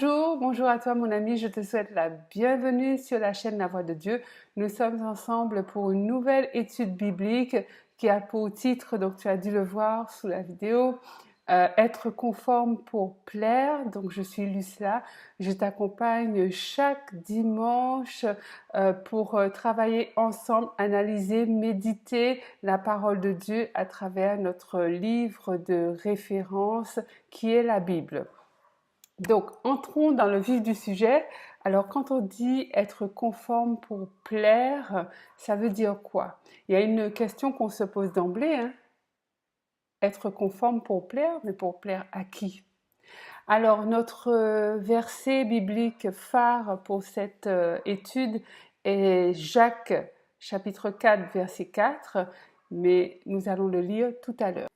Bonjour à toi mon ami, je te souhaite la bienvenue sur la chaîne La Voix de Dieu. Nous sommes ensemble pour une nouvelle étude biblique qui a pour titre, donc tu as dû le voir sous la vidéo, être conforme pour plaire. Donc je suis Lucilla, je t'accompagne chaque dimanche pour travailler ensemble, analyser, méditer la parole de Dieu à travers notre livre de référence qui est la Bible. Donc, entrons dans le vif du sujet. Alors, quand on dit être conforme pour plaire, ça veut dire quoi? Il y a une question qu'on se pose d'emblée, hein. Être conforme pour plaire, mais pour plaire à qui? Alors, notre verset biblique phare pour cette étude est Jacques, chapitre 4, verset 4, mais nous allons le lire tout à l'heure.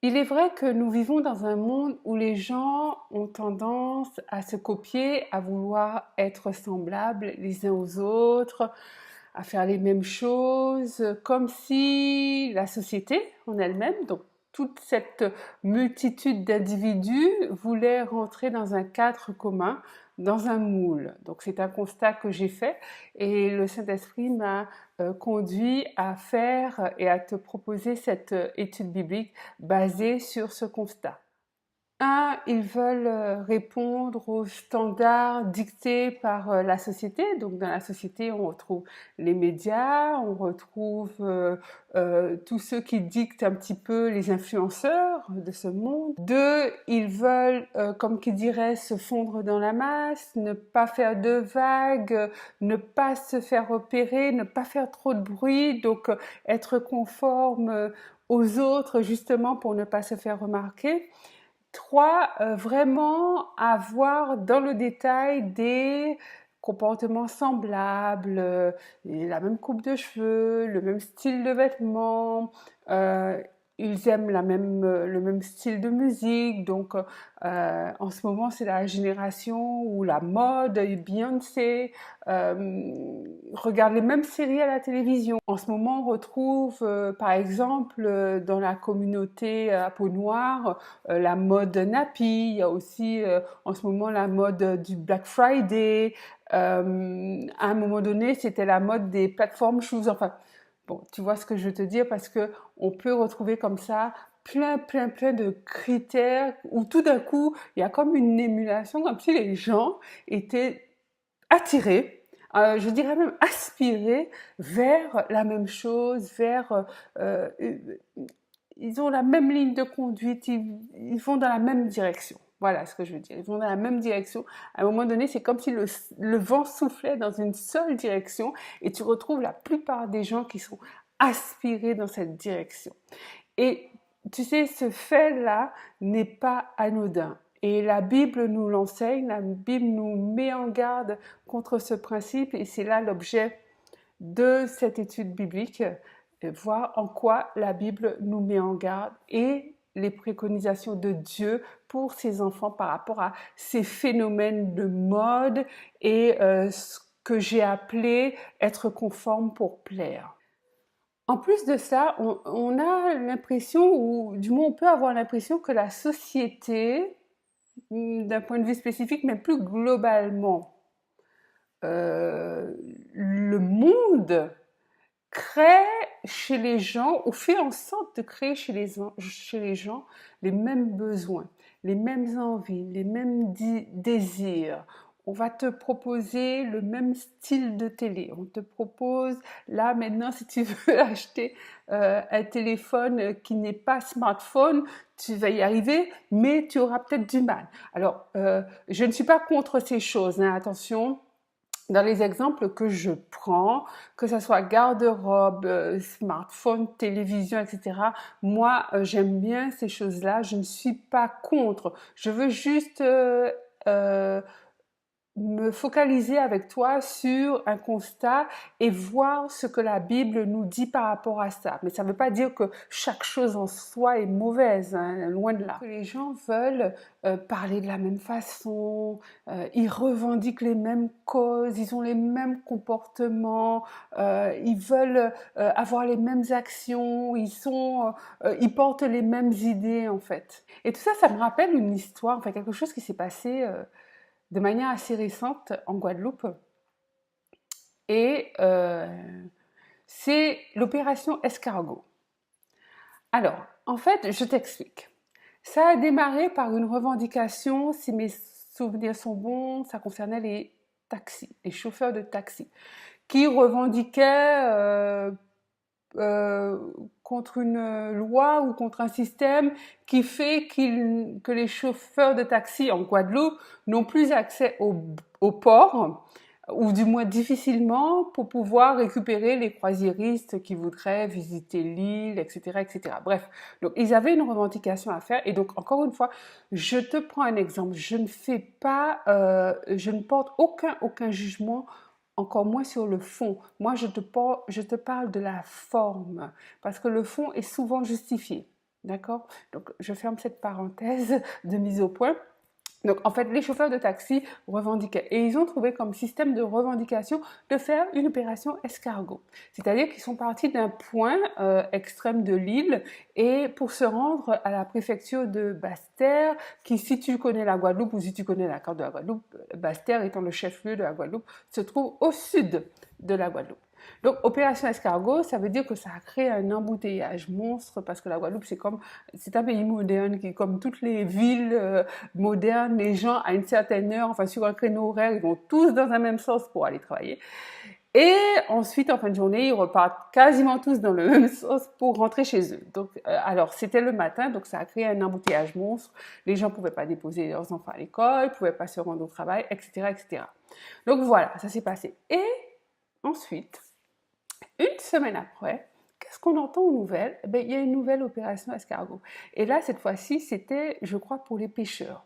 Il est vrai que nous vivons dans un monde où les gens ont tendance à se copier, à vouloir être semblables les uns aux autres, à faire les mêmes choses, comme si la société en elle-même, donc toute cette multitude d'individus, voulait rentrer dans un cadre commun, dans un moule. Donc c'est un constat que j'ai fait et le Saint-Esprit m'a conduit à faire et à te proposer cette étude biblique basée sur ce constat. Ils veulent répondre aux standards dictés par la société. Donc dans la société, on retrouve les médias, on retrouve tous ceux qui dictent un petit peu les influenceurs de ce monde. Deux, ils veulent, comme qui dirait, se fondre dans la masse, ne pas faire de vagues, ne pas se faire repérer, ne pas faire trop de bruit, donc être conforme aux autres justement pour ne pas se faire remarquer. Trois, vraiment avoir dans le détail des comportements semblables, la même coupe de cheveux, le même style de vêtements, ils aiment le même style de musique, donc en ce moment c'est la génération où la mode, Beyoncé, regarde les mêmes séries à la télévision. En ce moment on retrouve par exemple dans la communauté à peau noire, la mode nappy, il y a aussi en ce moment la mode du Black Friday, à un moment donné c'était la mode des plateformes shoes, enfin bon, tu vois ce que je veux te dire parce que on peut retrouver comme ça plein de critères où tout d'un coup il y a comme une émulation, comme si les gens étaient attirés, je dirais même aspirés vers la même chose, vers ils ont la même ligne de conduite, ils vont dans la même direction. Voilà ce que je veux dire. Ils vont dans la même direction. À un moment donné, c'est comme si le vent soufflait dans une seule direction et tu retrouves la plupart des gens qui sont aspirés dans cette direction. Et tu sais, ce fait-là n'est pas anodin. Et la Bible nous l'enseigne, la Bible nous met en garde contre ce principe et c'est là l'objet de cette étude biblique, voir en quoi la Bible nous met en garde et les préconisations de Dieu pour ses enfants par rapport à ces phénomènes de mode et ce que j'ai appelé être conforme pour plaire. En plus de ça, on a l'impression, ou du moins on peut avoir l'impression que la société, d'un point de vue spécifique, mais plus globalement, le monde crée chez les gens ou fait en sorte de créer chez les gens les mêmes besoins, les mêmes envies, les mêmes désirs. On va te proposer le même style de télé. On te propose, là maintenant, si tu veux acheter un téléphone qui n'est pas smartphone, tu vas y arriver, mais tu auras peut-être du mal. Alors, je ne suis pas contre ces choses, hein, attention. Dans les exemples que je prends, que ce soit garde-robe, smartphone, télévision, etc., moi, j'aime bien ces choses-là. Je ne suis pas contre. Je veux juste me focaliser avec toi sur un constat et voir ce que la Bible nous dit par rapport à ça. Mais ça ne veut pas dire que chaque chose en soi est mauvaise, hein, loin de là. Les gens veulent parler de la même façon, ils revendiquent les mêmes causes, ils ont les mêmes comportements, ils veulent avoir les mêmes actions, ils portent les mêmes idées en fait. Et tout ça, ça me rappelle une histoire, enfin quelque chose qui s'est passé de manière assez récente en Guadeloupe. Et c'est l'opération Escargot. Alors, en fait, je t'explique. Ça a démarré par une revendication, si mes souvenirs sont bons, ça concernait les taxis, les chauffeurs de taxi, qui revendiquaient euh, contre une loi ou contre un système qui fait que les chauffeurs de taxi en Guadeloupe n'ont plus accès au port, ou du moins difficilement, pour pouvoir récupérer les croisiéristes qui voudraient visiter l'île, etc., etc. Bref, donc ils avaient une revendication à faire. Et donc, encore une fois, je te prends un exemple. Je ne porte aucun jugement, encore moins sur le fond. Moi, je te parle de la forme, parce que le fond est souvent justifié. D'accord? Donc, je ferme cette parenthèse de mise au point. Donc, en fait, les chauffeurs de taxi revendiquaient. Et ils ont trouvé comme système de revendication de faire une opération escargot. C'est-à-dire qu'ils sont partis d'un point extrême de l'île et pour se rendre à la préfecture de Basse-Terre, qui, si tu connais la Guadeloupe ou si tu connais la carte de la Guadeloupe, Basse-Terre étant le chef-lieu de la Guadeloupe, se trouve au sud de la Guadeloupe. Donc, opération escargot, ça veut dire que ça a créé un embouteillage monstre parce que la Guadeloupe, c'est un pays moderne qui, comme toutes les villes modernes, les gens à une certaine heure, enfin sur un créneau horaire, ils vont tous dans un même sens pour aller travailler. Et ensuite, en fin de journée, ils repartent quasiment tous dans le même sens pour rentrer chez eux. Donc, alors, c'était le matin, donc ça a créé un embouteillage monstre. Les gens ne pouvaient pas déposer leurs enfants à l'école, ne pouvaient pas se rendre au travail, etc., etc. Donc voilà, ça s'est passé. Et ensuite, une semaine après, qu'est-ce qu'on entend aux nouvelles? Il y a une nouvelle opération escargot. Et là, cette fois-ci, c'était, je crois, pour les pêcheurs.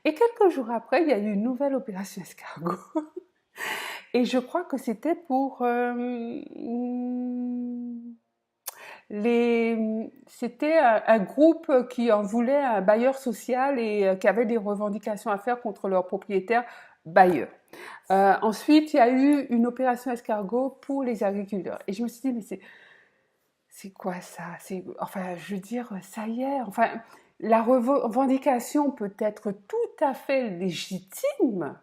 Et quelques jours après, il y a eu une nouvelle opération escargot. Et je crois que c'était pour c'était un groupe qui en voulait un bailleur social et qui avait des revendications à faire contre leurs propriétaires bailleurs. Ensuite, il y a eu une opération escargot pour les agriculteurs. Et je me suis dit, mais c'est quoi ça? Enfin, je veux dire, ça y est. Enfin, la revendication peut être tout à fait légitime.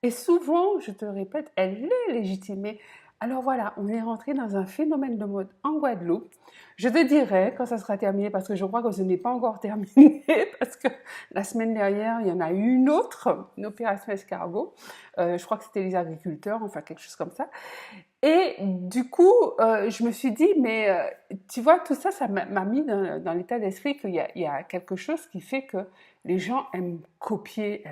Et souvent, je te le répète, elle est légitimée. Alors voilà, on est rentré dans un phénomène de mode en Guadeloupe. Je te dirai quand ça sera terminé, parce que je crois que ce n'est pas encore terminé, parce que la semaine dernière, il y en a eu une autre, une opération escargot. Je crois que c'était les agriculteurs, enfin quelque chose comme ça. Et du coup, je me suis dit, mais tu vois, tout ça, ça m'a mis dans l'état d'esprit qu'il y a quelque chose qui fait que les gens aiment copier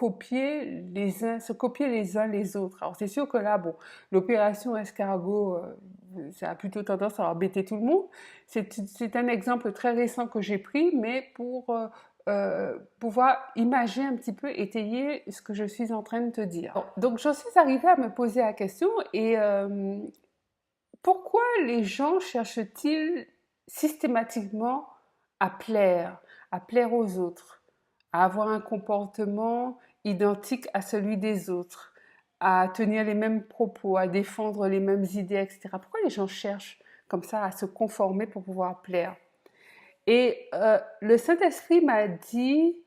se copier les uns les autres. Alors c'est sûr que là, bon, l'opération escargot, ça a plutôt tendance à embêter tout le monde. C'est un exemple très récent que j'ai pris, mais pour pouvoir imager un petit peu, étayer ce que je suis en train de te dire. Bon, donc j'en suis arrivée à me poser la question et pourquoi les gens cherchent-ils systématiquement à plaire aux autres, à avoir un comportement identique à celui des autres, à tenir les mêmes propos, à défendre les mêmes idées, etc. Pourquoi les gens cherchent comme ça à se conformer pour pouvoir plaire? Et le Saint-Esprit m'a dit,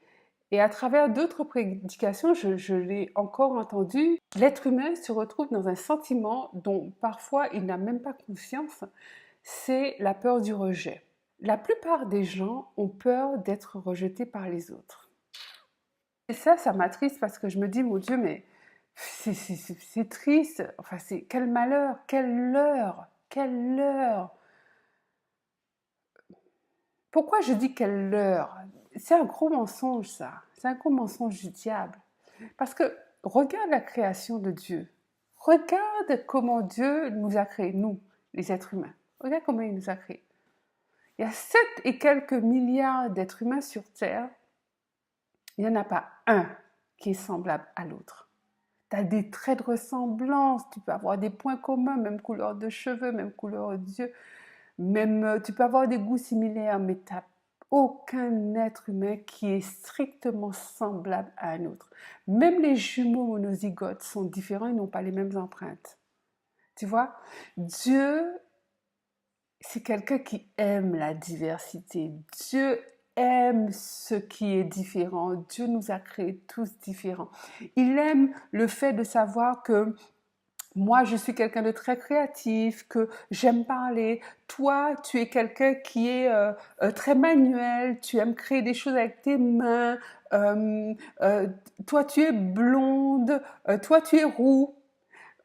et à travers d'autres prédications, je l'ai encore entendu, l'être humain se retrouve dans un sentiment dont parfois il n'a même pas conscience, c'est la peur du rejet. La plupart des gens ont peur d'être rejetés par les autres. Et ça m'attriste parce que je me dis, mon Dieu, mais c'est triste, enfin, quel malheur, quelle leurre, quelle leurre. Pourquoi je dis quelle leurre? C'est un gros mensonge, ça. C'est un gros mensonge du diable. Parce que regarde la création de Dieu. Regarde comment Dieu nous a créés, nous, les êtres humains. Regarde comment il nous a créés. Il y a 7 et quelques milliards d'êtres humains sur Terre. Il n'y en a pas un qui est semblable à l'autre. Tu as des traits de ressemblance, tu peux avoir des points communs, même couleur de cheveux, même couleur d'yeux, même tu peux avoir des goûts similaires, mais tu n'as aucun être humain qui est strictement semblable à un autre. Même les jumeaux monozygotes sont différents, ils n'ont pas les mêmes empreintes. Tu vois, Dieu, c'est quelqu'un qui aime la diversité. Dieu aime ce qui est différent. Dieu nous a créés tous différents. Il aime le fait de savoir que moi, je suis quelqu'un de très créatif, que j'aime parler. Toi, tu es quelqu'un qui est très manuel, tu aimes créer des choses avec tes mains. Euh, euh, Toi, tu es blonde, toi, tu es roux.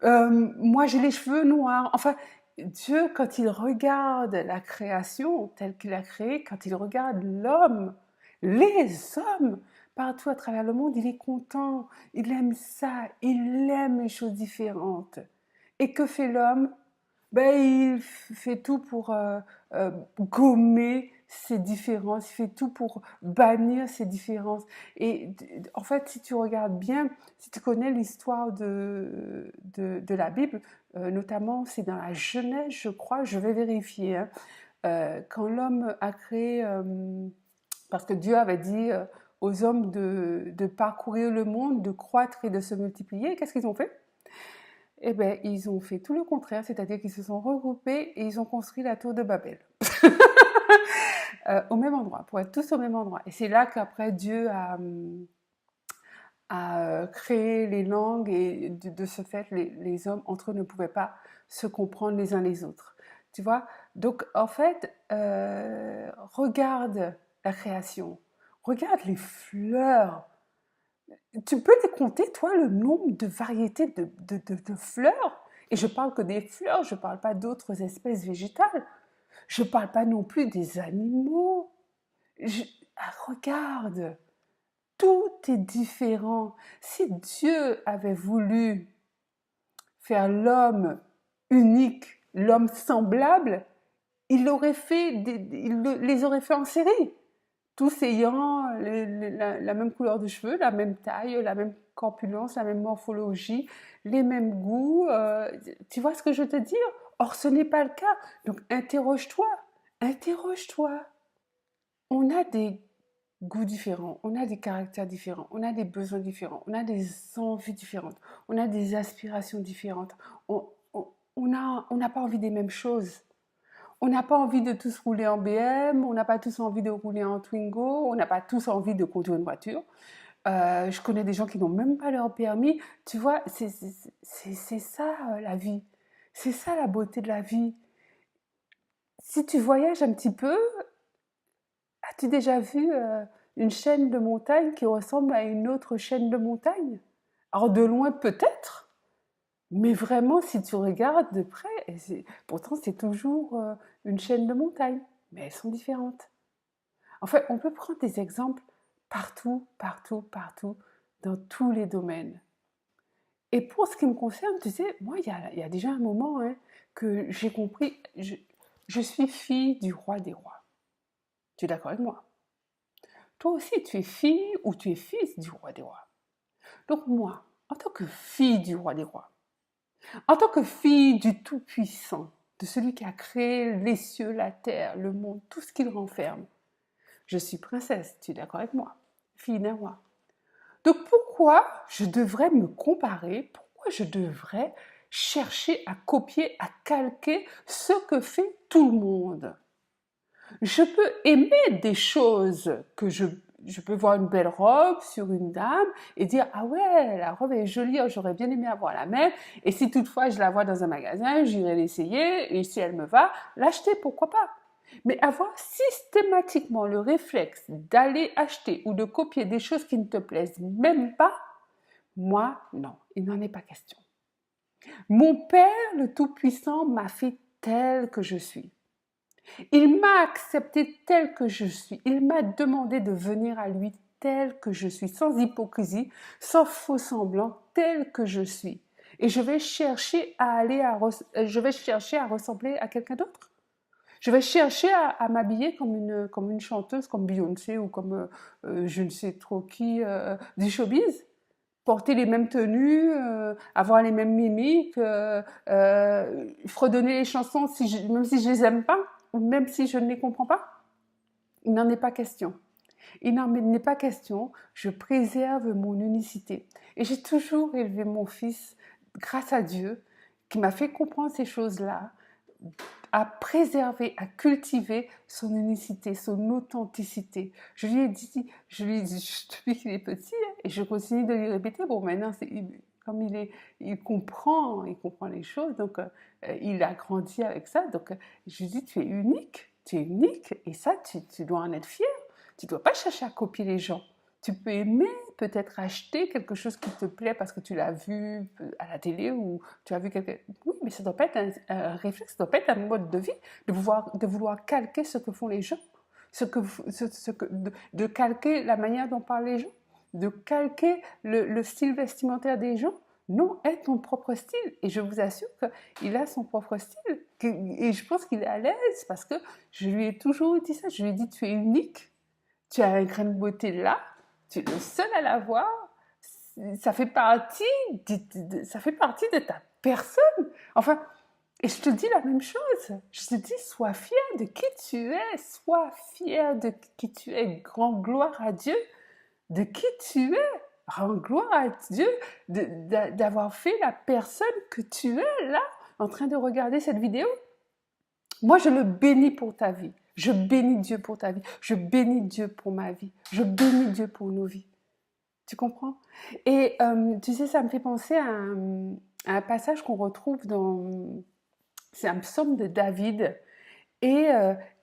Moi, j'ai les cheveux noirs. Enfin, Dieu, quand il regarde la création telle qu'il a créée, quand il regarde l'homme, les hommes, partout à travers le monde, il est content. Il aime ça. Il aime les choses différentes. Et que fait l'homme? Ben, il fait tout pour gommer ces différences, il fait tout pour bannir ces différences. Et en fait, si tu regardes bien, si tu connais l'histoire de la Bible, notamment c'est dans la Genèse, je crois, je vais vérifier, hein, quand l'homme a créé, parce que Dieu avait dit aux hommes de parcourir le monde, de croître et de se multiplier, qu'est-ce qu'ils ont fait? Eh bien, ils ont fait tout le contraire, c'est-à-dire qu'ils se sont regroupés et ils ont construit la tour de Babel. Au même endroit, pour être tous au même endroit. Et c'est là qu'après Dieu a créé les langues et de ce fait, les hommes entre eux ne pouvaient pas se comprendre les uns les autres. Tu vois? Donc, en fait, regarde la création, regarde les fleurs. Tu peux les compter, toi, le nombre de variétés de fleurs? Et je parle que des fleurs, je ne parle pas d'autres espèces végétales. Je ne parle pas non plus des animaux. Regarde, tout est différent. Si Dieu avait voulu faire l'homme unique, l'homme semblable, il aurait fait les aurait fait en série, tous ayant la même couleur de cheveux, la même taille, la même corpulence, la même morphologie, les mêmes goûts. Tu vois ce que je veux te dire? Or, ce n'est pas le cas. Donc, interroge-toi, interroge-toi. On a des goûts différents, on a des caractères différents, on a des besoins différents, on a des envies différentes, on a des aspirations différentes. On n'a pas envie des mêmes choses. On n'a pas envie de tous rouler en BM, on n'a pas tous envie de rouler en Twingo, on n'a pas tous envie de conduire une voiture. Je connais des gens qui n'ont même pas leur permis. Tu vois, c'est ça la vie. C'est ça la beauté de la vie. Si tu voyages un petit peu, as-tu déjà vu une chaîne de montagnes qui ressemble à une autre chaîne de montagnes? Alors de loin peut-être, mais vraiment si tu regardes de près, pourtant c'est toujours une chaîne de montagnes, mais elles sont différentes. En fait, on peut prendre des exemples partout, partout, partout, dans tous les domaines. Et pour ce qui me concerne, tu sais, moi, il y a déjà un moment hein, que j'ai compris, je suis fille du roi des rois. Tu es d'accord avec moi? Toi aussi, tu es fille ou tu es fils du roi des rois. Donc moi, en tant que fille du roi des rois, en tant que fille du Tout-Puissant, de celui qui a créé les cieux, la terre, le monde, tout ce qu'il renferme, je suis princesse, tu es d'accord avec moi? Fille d'un roi. Donc pourquoi je devrais me comparer? Pourquoi je devrais chercher à copier, à calquer ce que fait tout le monde? Je peux aimer des choses que je peux voir une belle robe sur une dame et dire ah ouais la robe est jolie, oh, j'aurais bien aimé avoir la même et si toutefois je la vois dans un magasin j'irai l'essayer et si elle me va l'acheter, pourquoi pas. Mais avoir systématiquement le réflexe d'aller acheter ou de copier des choses qui ne te plaisent même pas, moi non, il n'en est pas question. Mon Père le Tout-Puissant m'a fait tel que je suis. Il m'a accepté tel que je suis. Il m'a demandé de venir à lui tel que je suis, sans hypocrisie, sans faux semblant, tel que je suis. Et je vais chercher je vais chercher à ressembler à quelqu'un d'autre. Je vais chercher à m'habiller comme une chanteuse, comme Beyoncé ou comme je ne sais trop qui du showbiz. Porter les mêmes tenues, avoir les mêmes mimiques, fredonner les chansons même si je les aime pas, ou même si je ne les comprends pas. Il n'en est pas question. Il n'en est pas question. Je préserve mon unicité. Et j'ai toujours élevé mon fils grâce à Dieu, qui m'a fait comprendre ces choses-là, à préserver, à cultiver son unicité, son authenticité. Je lui ai dit depuis qu'il est petit, et je continue de lui répéter. Bon, maintenant, comme il comprend les choses, donc il a grandi avec ça. Donc, je lui dis, tu es unique, et ça, tu dois en être fier. Tu ne dois pas chercher à copier les gens. Tu peux aimer, peut-être acheter quelque chose qui te plaît parce que tu l'as vu à la télé ou tu as vu quelque... Oui, mais ça ne doit pas être un réflexe, ça ne doit pas être un mode de vie de vouloir calquer ce que font les gens, de calquer la manière dont parlent les gens, de calquer le style vestimentaire des gens. Non, aie ton propre style. Et je vous assure qu'il a son propre style. Et je pense qu'il est à l'aise parce que je lui ai toujours dit ça. Je lui ai dit, tu es unique, tu as un grain de beauté là, tu es le seul à l'avoir, ça fait partie de ta personne. Enfin, et je te dis la même chose. Je te dis, sois fier de qui tu es, sois fier de qui tu es. Grand gloire à Dieu de qui tu es. Rends gloire à Dieu d'avoir fait la personne que tu es là, en train de regarder cette vidéo. Moi, je le bénis pour ta vie. Je bénis Dieu pour ta vie. Je bénis Dieu pour ma vie. Je bénis Dieu pour nos vies. Tu comprends? Et tu sais, ça me fait penser à un passage qu'on retrouve c'est un psaume de David. Et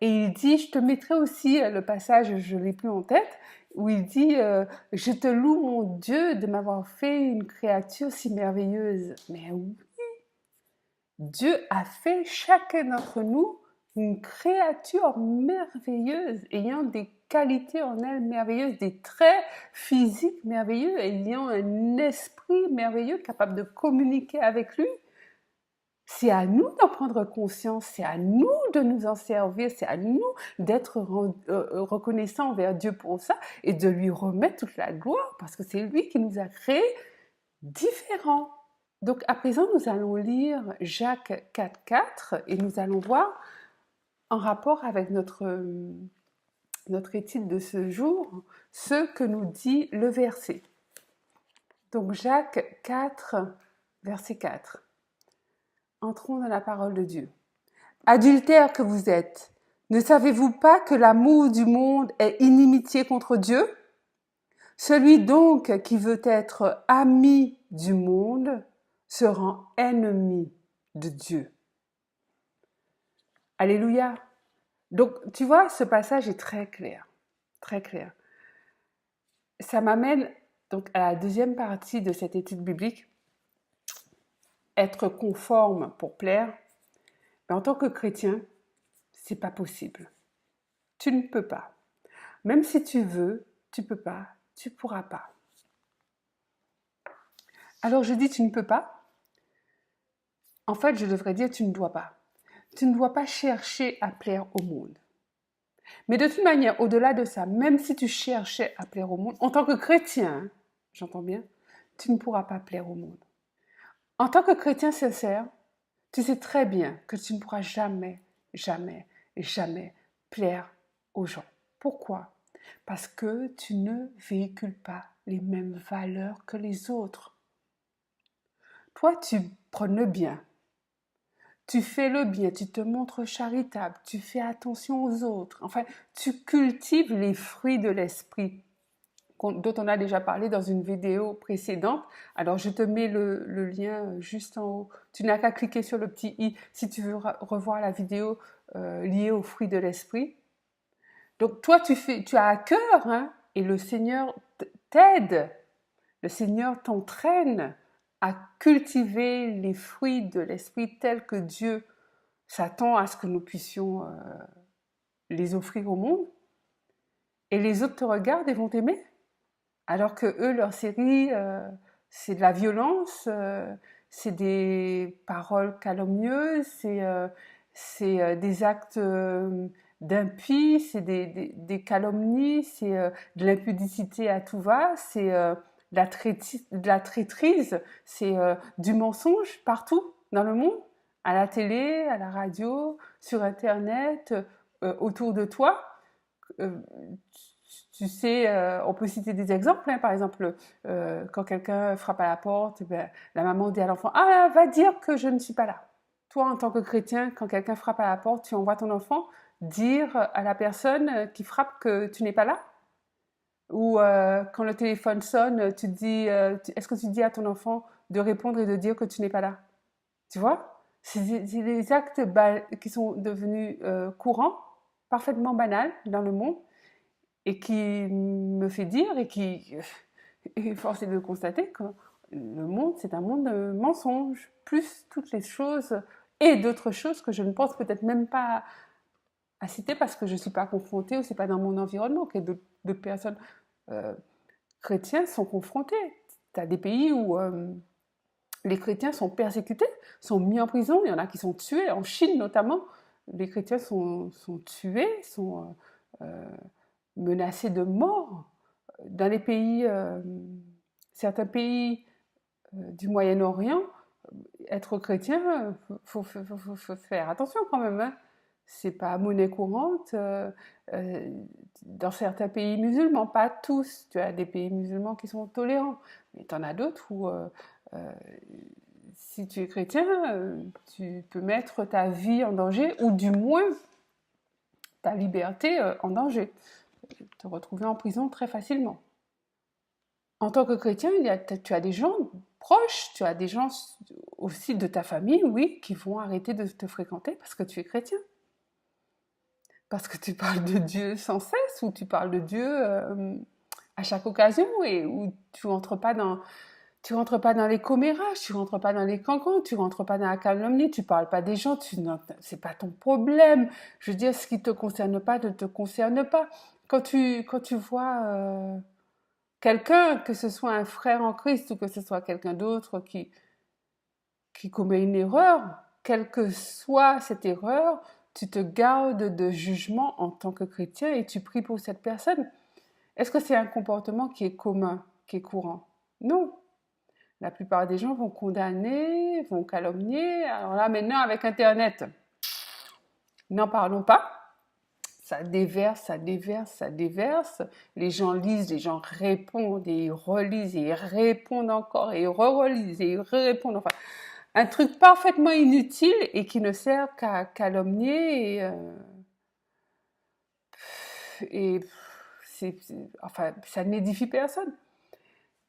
il dit, je te mettrai aussi le passage, je ne l'ai plus en tête, où il dit, je te loue mon Dieu de m'avoir fait une créature si merveilleuse. Mais oui, Dieu a fait chacun d'entre nous une créature merveilleuse, ayant des qualités en elle merveilleuses, des traits physiques merveilleux, ayant un esprit merveilleux capable de communiquer avec lui. C'est à nous d'en prendre conscience, c'est à nous de nous en servir, c'est à nous d'être reconnaissants envers Dieu pour ça et de lui remettre toute la gloire parce que c'est lui qui nous a créés différents. Donc à présent, nous allons lire Jacques 4,4 et nous allons voir en rapport avec notre étude de ce jour ce que nous dit le verset. Donc Jacques 4, verset 4. Entrons dans la parole de Dieu. Adultères que vous êtes, ne savez-vous pas que l'amour du monde est inimitié contre Dieu? Celui donc qui veut être ami du monde se rend ennemi de Dieu. Alléluia. Donc, tu vois, ce passage est très clair, très clair. Ça m'amène donc à la deuxième partie de cette étude biblique, être conforme pour plaire. Mais en tant que chrétien, c'est pas possible. Tu ne peux pas. Même si tu veux, tu peux pas, tu pourras pas. Alors je dis tu ne peux pas. En fait, je devrais dire tu ne dois pas. Tu ne dois pas chercher à plaire au monde. Mais de toute manière, au-delà de ça, même si tu cherchais à plaire au monde, en tant que chrétien, j'entends bien, tu ne pourras pas plaire au monde. En tant que chrétien sincère, tu sais très bien que tu ne pourras jamais, jamais, jamais plaire aux gens. Pourquoi? Parce que tu ne véhicules pas les mêmes valeurs que les autres. Toi, tu prônes le bien. Tu fais le bien, tu te montres charitable, tu fais attention aux autres. Enfin, tu cultives les fruits de l'esprit dont on a déjà parlé dans une vidéo précédente. Alors, je te mets le lien juste en haut. Tu n'as qu'à cliquer sur le petit i si tu veux revoir la vidéo liée aux fruits de l'esprit. Donc, toi, tu as à cœur, hein, et le Seigneur t'aide. Le Seigneur t'entraîne à cultiver les fruits de l'esprit tels que Dieu s'attend à ce que nous puissions les offrir au monde. Et les autres te regardent et vont t'aimer. Alors que eux, leur série, c'est de la violence, c'est des paroles calomnieuses, c'est des actes d'impies, c'est des calomnies, c'est de l'impudicité à tout va, c'est de la traîtrise, c'est du mensonge partout dans le monde, à la télé, à la radio, sur Internet, autour de toi. Tu sais, on peut citer des exemples, hein. Par exemple, quand quelqu'un frappe à la porte, ben, la maman dit à l'enfant « Ah, va dire que je ne suis pas là ». toi, en tant que chrétien, quand quelqu'un frappe à la porte, tu envoies ton enfant dire à la personne qui frappe que tu n'es pas là? Ou quand le téléphone sonne, tu dis, est-ce que tu dis à ton enfant de répondre et de dire que tu n'es pas là? Tu vois? C'est des actes qui sont devenus courants, parfaitement banals dans le monde, et qui me fait dire, et qui est forcé de constater que le monde, c'est un monde de mensonges, plus toutes les choses et d'autres choses que je ne pense peut-être même pas à citer parce que je ne suis pas confrontée ou c'est pas dans mon environnement que d'autres personnes euh, chrétiens sont confrontés. Tu as des pays où les chrétiens sont persécutés, sont mis en prison, il y en a qui sont tués, en Chine notamment, les chrétiens sont tués, sont menacés de mort. Dans les pays, certains pays du Moyen-Orient, être chrétien, faut faire attention quand même. Hein. C'est pas monnaie courante. Dans certains pays musulmans, pas tous. Tu as des pays musulmans qui sont tolérants, mais tu en as d'autres où si tu es chrétien, tu peux mettre ta vie en danger ou du moins ta liberté en danger. Te retrouver en prison très facilement. En tant que chrétien, tu as des gens proches, tu as des gens aussi de ta famille, oui, qui vont arrêter de te fréquenter parce que tu es chrétien. Parce que tu parles de Dieu sans cesse, ou tu parles de Dieu à chaque occasion, et où tu rentres pas dans les commérages, tu rentres pas dans les cancans, tu rentres pas dans la calomnie, tu parles pas des gens, c'est pas ton problème. Je veux dire, ce qui te concerne pas ne te concerne pas. Quand tu vois quelqu'un, que ce soit un frère en Christ ou que ce soit quelqu'un d'autre qui commet une erreur, quelle que soit cette erreur, tu te gardes de jugement en tant que chrétien et tu pries pour cette personne. Est-ce que c'est un comportement qui est commun, qui est courant? Non. La plupart des gens vont condamner, vont calomnier. Alors là, maintenant, avec Internet, n'en parlons pas. Ça déverse, ça déverse, ça déverse. Les gens lisent, les gens répondent et ils relisent et ils répondent encore et ils re-relisent et ils répondent. Enfin, un truc parfaitement inutile et qui ne sert qu'à calomnier et enfin, ça n'édifie personne.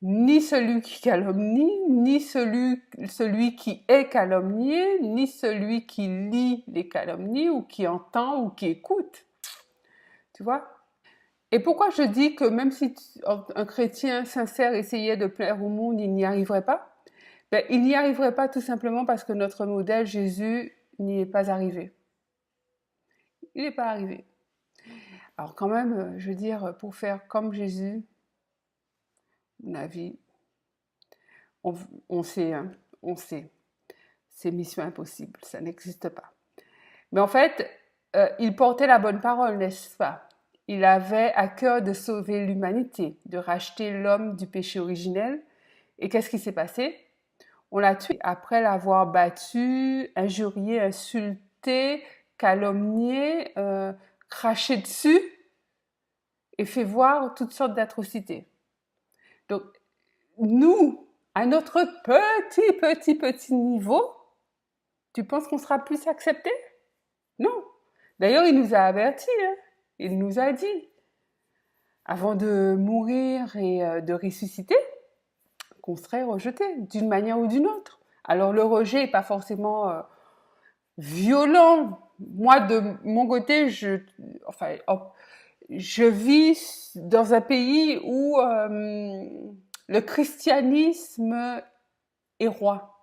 Ni celui qui calomnie, ni celui qui est calomnié, ni celui qui lit les calomnies ou qui entend ou qui écoute. Tu vois? Et pourquoi je dis que même si un chrétien sincère essayait de plaire au monde, il n'y arriverait pas? Ben, il n'y arriverait pas tout simplement parce que notre modèle Jésus n'y est pas arrivé. Il n'est pas arrivé. Alors quand même, je veux dire, pour faire comme Jésus, à mon avis, on sait, hein, on sait, c'est mission impossible, ça n'existe pas. Mais en fait, il portait la bonne parole, n'est-ce pas? Il avait à cœur de sauver l'humanité, de racheter l'homme du péché originel. Et qu'est-ce qui s'est passé? On l'a tué après l'avoir battu, injurié, insulté, calomnié, craché dessus et fait voir toutes sortes d'atrocités. Donc, nous, à notre petit niveau, tu penses qu'on sera plus accepté? Non. D'ailleurs, il nous a avertis, hein. Il nous a dit, avant de mourir et de ressusciter, qu'on serait rejeté d'une manière ou d'une autre. Alors le rejet n'est pas forcément violent. Moi, de mon côté, je vis dans un pays où le christianisme est roi,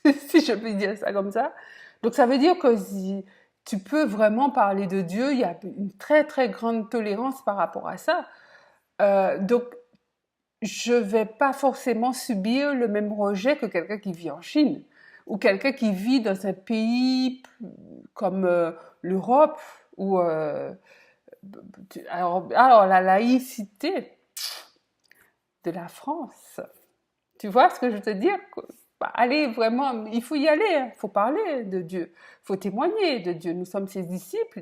si je peux dire ça comme ça. Donc ça veut dire que si tu peux vraiment parler de Dieu, il y a une très très grande tolérance par rapport à ça. Donc je vais pas forcément subir le même rejet que quelqu'un qui vit en Chine ou quelqu'un qui vit dans un pays comme l'Europe ou alors la laïcité de la France. Tu vois ce que je veux te dire? Allez, vraiment, il faut y aller, il faut parler de Dieu, il faut témoigner de Dieu. Nous sommes ses disciples,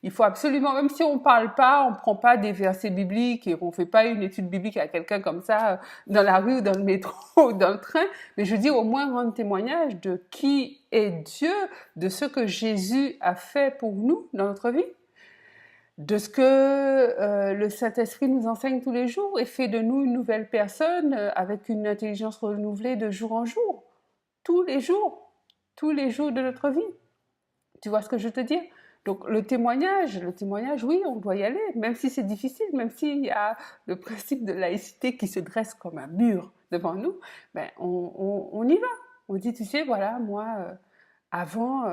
il faut absolument, même si on ne parle pas, on ne prend pas des versets bibliques et on ne fait pas une étude biblique à quelqu'un comme ça dans la rue ou dans le métro ou dans le train, mais je veux dire au moins rendre témoignage de qui est Dieu, de ce que Jésus a fait pour nous dans notre vie, de ce que le Saint-Esprit nous enseigne tous les jours et fait de nous une nouvelle personne avec une intelligence renouvelée de jour en jour, tous les jours de notre vie. Tu vois ce que je veux te dire? Donc le témoignage, oui, on doit y aller, même si c'est difficile, même s'il y a le principe de laïcité qui se dresse comme un mur devant nous, ben on y va. On dit, tu sais, voilà, moi, avant,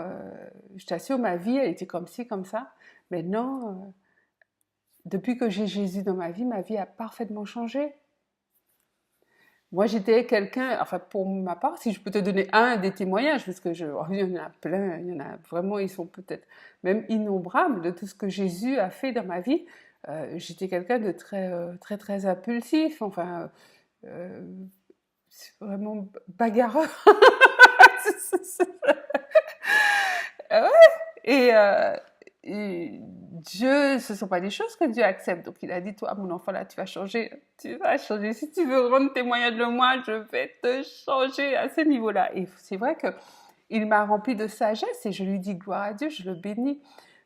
je t'assure, ma vie, elle était comme ci, comme ça. Maintenant, depuis que j'ai Jésus dans ma vie a parfaitement changé. Moi, j'étais quelqu'un, enfin pour ma part, si je peux te donner un des témoignages, parce que il y en a plein, il y en a vraiment, ils sont peut-être même innombrables de tout ce que Jésus a fait dans ma vie. J'étais quelqu'un de très impulsif, enfin, c'est vraiment bagarreur. Ouais. Et Dieu, ce ne sont pas des choses que Dieu accepte. Donc il a dit, toi, mon enfant, là, tu vas changer. Tu vas changer. Si tu veux rendre témoignage de moi, je vais te changer à ce niveau-là. Et c'est vrai qu'il m'a rempli de sagesse et je lui dis gloire à Dieu, je le bénis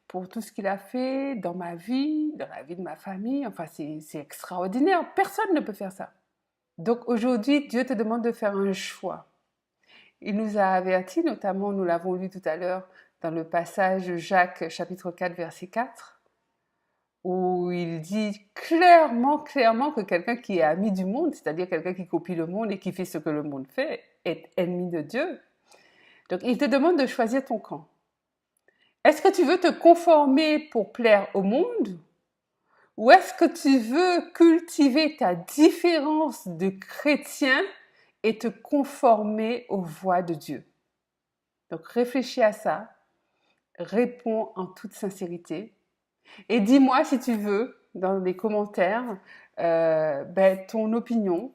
pour tout ce qu'il a fait dans ma vie, dans la vie de ma famille. Enfin, c'est extraordinaire. Personne ne peut faire ça. Donc aujourd'hui, Dieu te demande de faire un choix. Il nous a avertis, notamment, nous l'avons lu tout à l'heure, dans le passage Jacques chapitre 4 verset 4, où il dit clairement que quelqu'un qui est ami du monde, c'est-à-dire quelqu'un qui copie le monde et qui fait ce que le monde fait, est ennemi de Dieu. Donc il te demande de choisir ton camp. Est-ce que tu veux te conformer pour plaire au monde, ou est-ce que tu veux cultiver ta différence de chrétien et te conformer aux voies de Dieu? Donc réfléchis à ça. Réponds en toute sincérité et dis-moi si tu veux dans les commentaires ton opinion,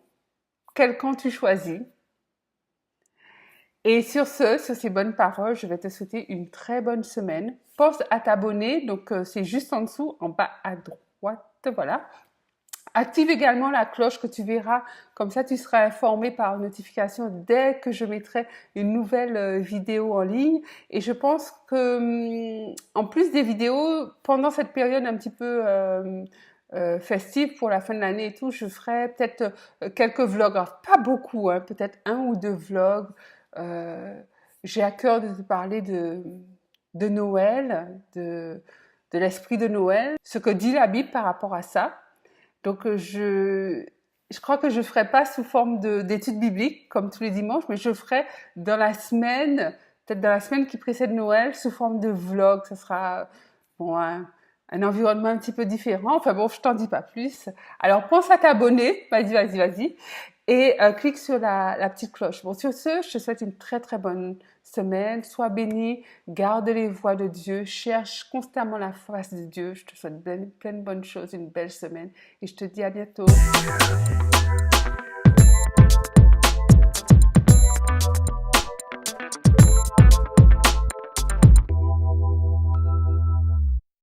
quel camp tu choisis. Et sur ces bonnes paroles, je vais te souhaiter une très bonne semaine. Pense à t'abonner, donc c'est juste en dessous, en bas à droite, voilà. Active également la cloche que tu verras, comme ça tu seras informé par notification dès que je mettrai une nouvelle vidéo en ligne. Et je pense que, en plus des vidéos, pendant cette période un petit peu festive pour la fin de l'année et tout, je ferai peut-être quelques vlogs, alors, pas beaucoup, hein, peut-être 1 ou 2 vlogs. J'ai à cœur de te parler de Noël, de l'esprit de Noël, ce que dit la Bible par rapport à ça. Donc, je crois que je ne ferai pas sous forme d'études bibliques, comme tous les dimanches, mais je ferai dans la semaine, peut-être dans la semaine qui précède Noël, sous forme de vlog. Ce sera bon, un environnement un petit peu différent. Enfin bon, je t'en dis pas plus. Alors, pense à t'abonner. Vas-y. Et clique sur la petite cloche. Bon, sur ce, je te souhaite une très bonne semaine. Sois béni, garde les voies de Dieu, cherche constamment la face de Dieu. Je te souhaite plein de bonnes choses, une belle semaine et je te dis à bientôt.